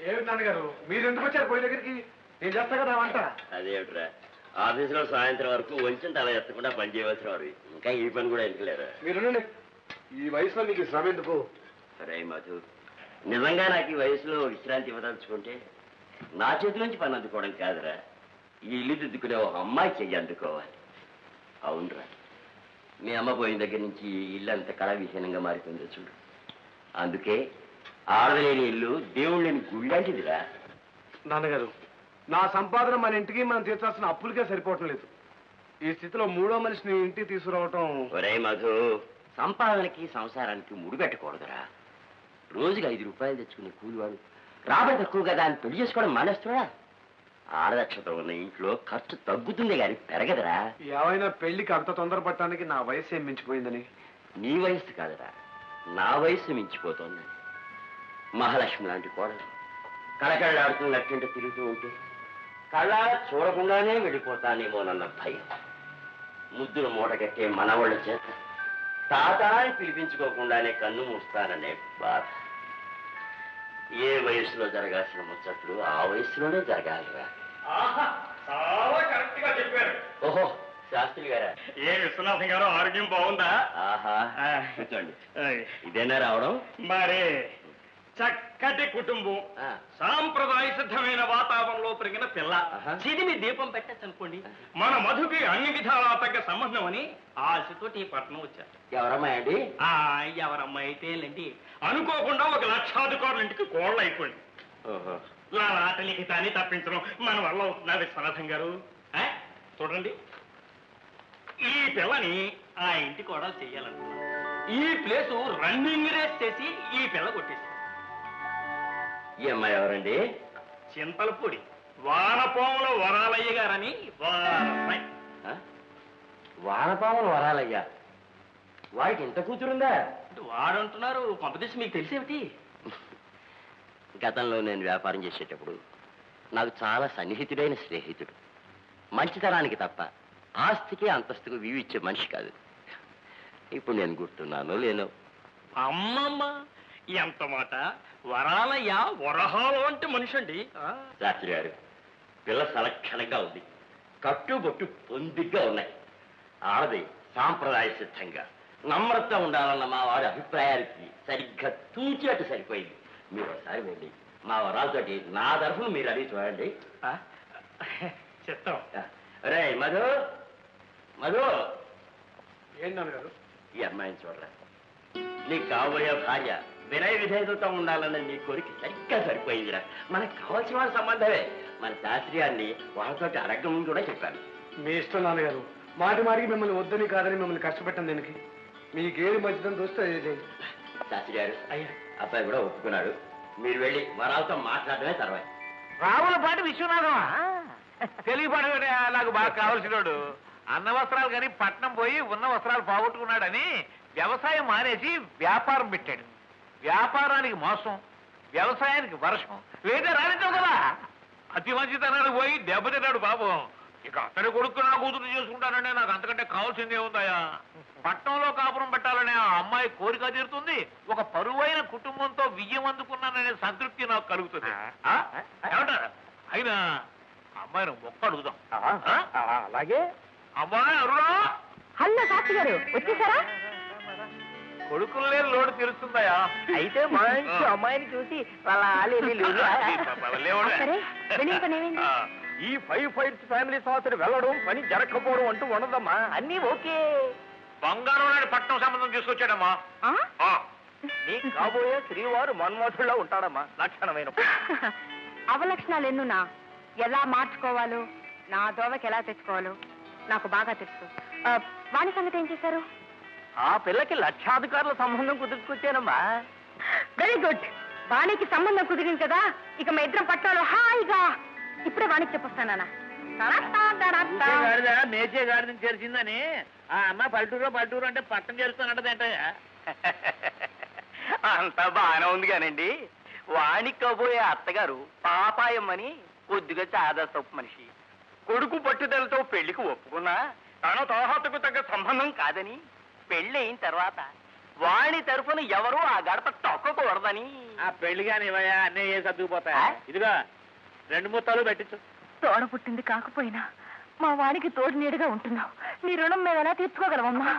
ఏమిటి నాన్నగారు మీరు ఎందుకు వచ్చారు పొయ్యి దగ్గరికి? నేను చేస్తా కదా వంట. అదేమిట్రా ఆఫీసులో సాయంత్రం వరకు వంచిన తల ఎత్తకుండా పని చేయవలసిన వారు ఇంకా ఈ పని కూడా ఎందుకులేరా? మీరు ఈ వయసులో మీకు శ్రమ ఎందుకు? సరే మధు, నిజంగా నాకు ఈ వయసులో విశ్రాంతి ఇవ్వదలుచుకుంటే నా చేతి నుంచి పని అందుకోవడం కాదురా, ఈ ఇల్లు దిద్దుకునే ఒక అమ్మాయి చెయ్యి అందుకోవాలి. అవునరా, మీ అమ్మ పోయిన దగ్గర నుంచి ఈ ఇల్లు అంత కళ విహీనంగా మారిపోయిందో చూడు. అందుకే ఆడలేని ఇల్లు దేవుడు లేని గుళ్ళంటిదిరా. నాన్నగారు, నా సంపాదన మన ఇంటికి మనం తీర్చాల్సిన అప్పులకే సరిపోవటం లేదు. ఈ స్థితిలో మూడో మనిషిని ఇంటికి తీసుకురావటం. ఒరే మధు, సంపాదనకి సంసారానికి ముడిపెట్టకూడదురా. రోజుకి 5 రూపాయలు తెచ్చుకునే కూలివాడు రాబడి తక్కువ కదా అని పెళ్లి చేసుకోవడం మానేస్తున్నా. ఆడదక్షత ఉన్న ఇంట్లో ఖర్చు తగ్గుతుంది కానీ పెరగదురా. ఏమైనా పెళ్లికి అంత తొందరపడటానికి నా వయసు ఏం మించిపోయిందని? నీ వయసు కాదురా, నా వయసు మించిపోతోందని. మహాలక్ష్మి లాంటి కోడలు కళకళలాడుతూ నట్టింట తిరుగుతూ ఉంటే కళ్ళారా చూడకుండానే వెళ్ళిపోతానేమోనన్న భయం. ముద్దును మూటగట్టే మనవాళ్ళ చేత తాత అని పిలిపించుకోకుండానే కన్ను మూస్తాననే బాధ. ఏ వయసులో జరగాల్సిన ముచ్చట్లు ఆ వయసులోనే జరగాలిరా. చాలా కరెక్ట్ గా చెప్పారు. ఓహో, శాస్త్రి గారా? ఏ విశ్వనాథం గారు, ఆరోగ్యం బాగుందా? ఆహా, కూర్చోండి. ఇదేనా రావడం? మరే చక్కటి కుటుంబం, సాంప్రదాయ సిద్ధమైన వాతావరణంలో పెరిగిన పిల్ల, చిదిమి దీపం పెట్టచ్చు అనుకోండి. మన మధుకి అన్ని విధాలా తగ్గ సంబంధం అని ఆశతోటి ఈ పట్టణం వచ్చారు. ఎవరమ్మాయి అండి? ఎవరమ్మాయి అయితేనండి, అనుకోకుండా ఒక లక్షాధికారుల ఇంటికి కోళ్ళు అయిపోయింది. లాటలికి తప్పించడం మన వల్ల అవుతుందా విశ్వనాథం గారు? చూడండి, ఈ పిల్లని ఆ ఇంటి కోడలు చెయ్యాలనుకున్నాను. ఈ ప్లేసు రన్నింగ్ రేస్ చేసి ఈ పిల్ల కొట్టేసి. ఈ అమ్మాయి ఎవరండి? చింతలపూడి వానపాముల వరాలయ్య గారని వారమ్మాయి. వానపాముల వరాలయ్యా? వాడికి ఇంత కూతురుందా? వాడంటున్నారు, కొంపదీసి మీకు తెలిసేమిటి? గతంలో నేను వ్యాపారం చేసేటప్పుడు నాకు చాలా సన్నిహితుడైన స్నేహితుడు. మంచితనానికి తప్ప ఆస్తికి అంతస్తుకు వివిచ్చే మనిషి కాదు. ఇప్పుడు నేను గుర్తున్నాను లేను. అమ్మమ్మ, ఎంత మాట! వరాలయ్య వరహాలు అంటే మనిషి అండి. శాస్త్రి గారు, పిల్ల సలక్షణంగా ఉంది, కట్టుబొట్టు పొందిగ్గా ఉన్నాయి. ఆడది సాంప్రదాయ సిద్ధంగా నమ్రత ఉండాలన్న మా వారి అభిప్రాయానికి సరిగ్గా తూచినట్టు సరిపోయింది. మీరు ఒకసారి వెళ్ళి మా వరాలతోటి నా తరఫున మీరు అడిగి చూడండి. చెప్తాం. రే మధు, మధు, ఏం నాన్నగారు? ఈ అమ్మాయిని చూడరా. నీకు కాబోయే భార్య వినయ విధేయతతో ఉండాలన్న నీ కోరిక సరిగ్గా సరిపోయిందిరా. మనకు కావాల్సిన వాళ్ళ సంబంధమే. మన శాస్త్రి గారిని వాళ్ళతోటి అడగమని కూడా చెప్పాను. మీ ఇష్టం నాన్నగారు. మాటి మాటికి మిమ్మల్ని వద్దని కాదని మిమ్మల్ని కష్టపెట్టాను. దీనికి మీకేది మంచిదని చూస్తే అదే. శాస్త్రి గారు, అబ్బాయి కూడా ఒప్పుకున్నాడు. మీరు వెళ్ళి వరాలతో మాట్లాడమే తర్వాత. రావులపాటి విశ్వనాథమా? తెలియపడ నాకు బాగా కావలసినోడు. అన్న వస్త్రాలు కానీ పట్నం పోయి ఉన్న వస్త్రాలు పోగొట్టుకున్నాడని వ్యవసాయం మానేసి వ్యాపారం పెట్టాడు. వ్యాపారానికి మోసం, వ్యవసాయానికి వర్షం, లేదా రానిద్దాం కదా. అతి మంచితనానికి పోయి దెబ్బతిన్నాడు పాపం. ఇక అతని కొడుకు నా కూతురు చేసుకుంటానంటే నాకు అంతకంటే కావాల్సింది ఏముందాయా? పట్నంలో కాపురం పెట్టాలనే ఆ అమ్మాయి కోరిక తీరుతుంది, ఒక పరువైన కుటుంబంతో విజయం అందుకున్నాననే సంతృప్తి నాకు కలుగుతుంది. ఏమంటారా? అయినా అమ్మాయిని మొక్క అడుగుదాం. అలాగే. అమ్మాయి అరుణా! హలో శాస్త్రి గారు, వచ్చేసారా? కొడుకులే లోటు తీరుస్తుందయా? అయితే మంచి అమ్మాయిని చూసి వాళ్ళ ఈ 5 ఫైర్స్ ఫ్యామిలీ సంవత్సరం వెళ్ళడం పని జరగకపోవడం అంటూ ఉండదమ్మా. అన్నీ ఓకే. బంగారం నాడు పట్నం సంబంధం తీసుకొచ్చాడమ్మా. నీ కాబోయే శ్రీవారు మన్మోధుల్లో ఉంటాడమ్మా. లక్షణమైన అవలక్షణాలు ఎన్నున్నా ఎలా మార్చుకోవాలో, నా దోవకి ఎలా తెచ్చుకోవాలో నాకు బాగా తెలుసు. వాణి సంగతి ఏం చేశారు? ఆ పిల్లకి లక్షాధికారుల సంబంధం కుదుర్చుకొచ్చానమ్మా. Very good. వాణికి సంబంధం కుదిరింది కదా, ఇక మా ఇద్దరం పట్టాలో హాయిగా. ఇప్పుడే వాణికి చెప్పొస్తానా? మేచే గాడిని చేర్చిందని ఆ అమ్మ పల్లెటూరు అంటే పట్టం చేరుతానంటదేంటయ్యా? అంతా బాగానే ఉంది కానండి. వాణికి కాబోయే అత్తగారు పాపాయమ్మని కొద్దిగా చాదస్తపు మనిషి. కొడుకు పట్టుదలతో పెళ్లికి ఒప్పుకున్నా తన తోహతకు తగ్గ సంబంధం కాదని పెళ్ళయిన తర్వాత వాణి తరఫున ఎవరు ఆ గడప తొక్కకూడదని. ఆ పెళ్లి కానీ ఇవయా అన్నీ ఏ సర్దుకుపోతాయా? ఇదిగా 2 ముత్తాలు పెట్టించు. తోడ పుట్టింది కాకపోయినా మా వాడికి తోడు నీడుగా ఉంటున్నావు. నీ రుణం మేము ఎలా తీర్చుకోగలమమ్మా?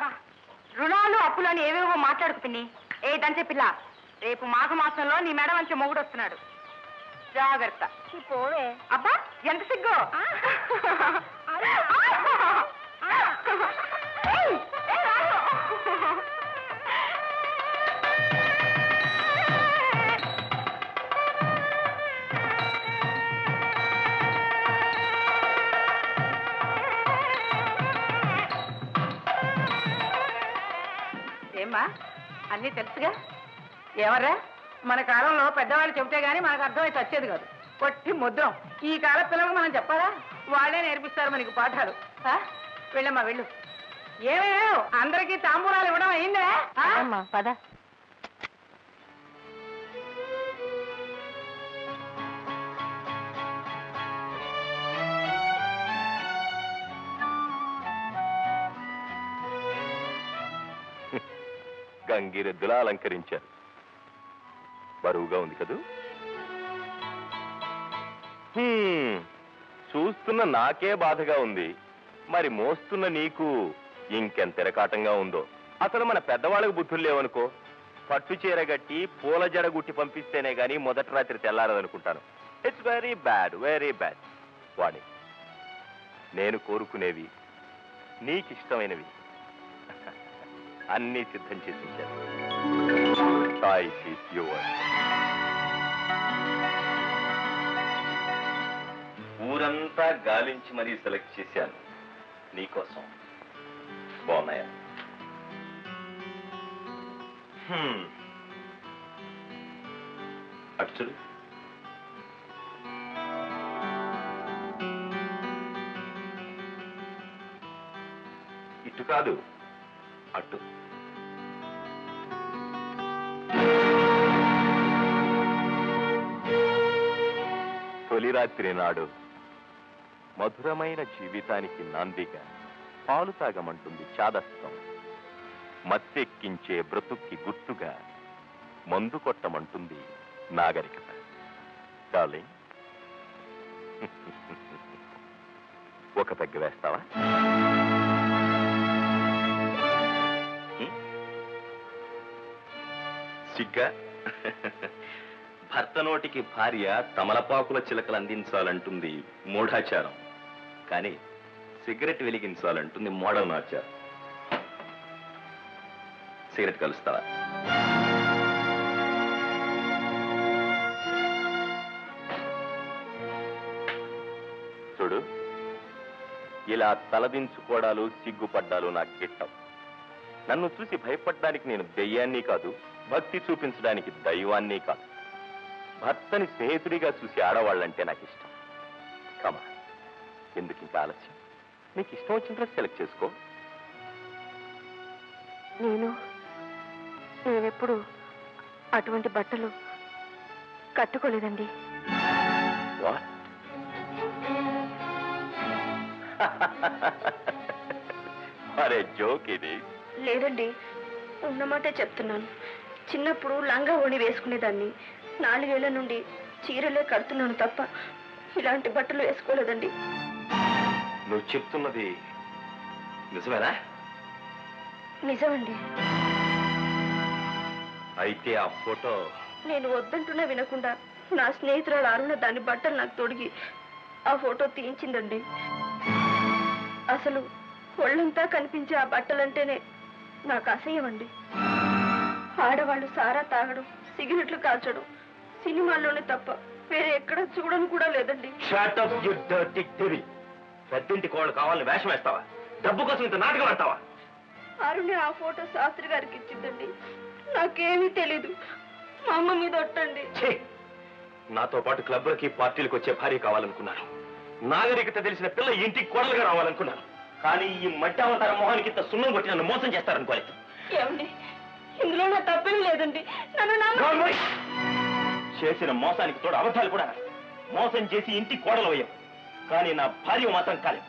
రుణాలు అప్పులని ఏవేవో మాట్లాడుకు పిన్ని. ఏ దంచే పిల్ల, రేపు మాఘ మాసంలో నీ మెడ వంచి మొగుడు వస్తున్నాడు. జాగ్రత్త. పోవే. అబ్బా ఎంత సిగ్గు. ఏమ్మా అన్నీ తెలుసుగా? ఏమర్రా, మన కాలంలో పెద్దవాళ్ళు చెబితే గానీ మనకు అర్థమైతే వచ్చేది కాదు. కొట్టి ముద్రం. ఈ కాల పిల్లలకు మనం చెప్పాలా? వాళ్ళే నేర్పిస్తారు మనకి పాఠాలు. వెళ్ళమ్మా వెళ్ళు. ఏమేమో అందరికీ తాంబూలాలు ఇవ్వడం అయిందా? పద. గంగిరెద్దులా అలంకరించారు. బరువుగా ఉంది కదూ? చూస్తున్న నాకే బాధగా ఉంది, మరి మోస్తున్న నీకు ఇంకెంత ఎరకాటంగా ఉందో. అసలు మన పెద్దవాళ్ళకి బుద్ధులు లేవనుకో, పట్టు చీర గట్టి పూల జడ గుట్టి పంపిస్తేనే గాని మొదటి రాత్రి తెల్లారదనుకుంటాను. It's very bad, very bad. Vani, నేను కోరుకునేవి, నీకిష్టమైనవి అన్నీ సిద్ధం చేసి ఉంచాను. Choice is yours. ఊరంతా గాలించి మరీ సెలెక్ట్ చేశాను నీకోసం. బాగున్నాయా? అటు చూడు. ఇటు కాదు, అటు. తొలి రాత్రి నాడు మధురమైన జీవితానికి నాందిగా పాలు తాగమంటుంది చాదస్తం. మత్తెక్కించే బ్రతుక్కి గుర్తుగా మందు కొట్టమంటుంది నాగరికత. డార్లింగ్, ఒక పెగ్గ వేస్తావా? సిగ్గా? భర్త నోటికి భార్య తమలపాకుల చిలకలు అందించాలంటుంది మూఢాచారం, కానీ సిగరెట్ వెలిగించాలంటుంది మోడర్న్ ఆచారం. సిగరెట్ కలుస్తావా? చూడు, ఇలా తలదించుకోవడాలు సిగ్గుపడ్డాలు నాకు గిట్టవు. నన్ను చూసి భయపడ్డానికి నేను దెయ్యాన్ని కాదు, భక్తి చూపించడానికి దైవాన్ని కాదు. భర్తని స్నేహితుడిగా చూసి ఆడవాళ్ళంటే నాకు ఇష్టం. కమా, ఎందుకు ఇంకా ఆలస్యం? నీకు ఇష్టం వచ్చిన డ్రెస్ సెలెక్ట్ చేసుకో. నేనెప్పుడు అటువంటి బట్టలు కట్టుకోలేదండి. అరే జోక్ ఇది. లేదండి, ఉన్నమాటే చెప్తున్నాను. చిన్నప్పుడు లంగా ఓణి వేసుకునేదాన్ని. 4 ఏళ్ల నుండి చీరలే కడుతున్నాను తప్ప ఇలాంటి బట్టలు వేసుకోలేదండి. నువ్వు చెప్తున్నది నిజమేనా? నిజమండి. అయితే ఆ ఫోటో నేను వద్దంటున్నా వినకుండా నా స్నేహితురాలు అరుణ దాని బట్టలు నాకు తొడిగి ఆ ఫోటో తీయించిందండి. అసలు ఒళ్ళంతా కనిపించే ఆ బట్టలంటేనే నాకు అసహ్యం అండి. ఆడవాళ్ళు సారా తాగడం, సిగరెట్లు కాల్చడం సినిమాల్లోనే తప్ప వేరే ఎక్కడ చూడను కూడా లేదండి. పెద్దింటి కోళ్ళు కావాలని వేషం వేస్తావా? డబ్బు కోసం ఇంత నాటకం ఆడతావా? అరుణ్ ఆ ఫోటో శాస్త్రి గారికి ఇచ్చిందండి. నాకేమీ తెలీదు. మా అమ్మ మీద ఒట్టండి. నాతో పాటు క్లబ్లకి పార్టీలకు వచ్చే భార్య కావాలనుకున్నాను. నాగరికత తెలిసిన పిల్ల ఇంటికి కోడలుగా రావాలనుకున్నాను. కానీ ఈ మట్టి అవతార మొహానికి ఇంత సున్నం కొట్టి నన్ను మోసం చేస్తారనుకోలేదు. ఏమండి, ఇందులో నా తప్పేం లేదండి. నన్ను చేసిన మోసానికి తోడు అబద్ధాలు కూడా. మోసం చేసి ఇంటికి కోడలు అయ్యావు, కానీ నా భార్య మాత్రం కాలేదు.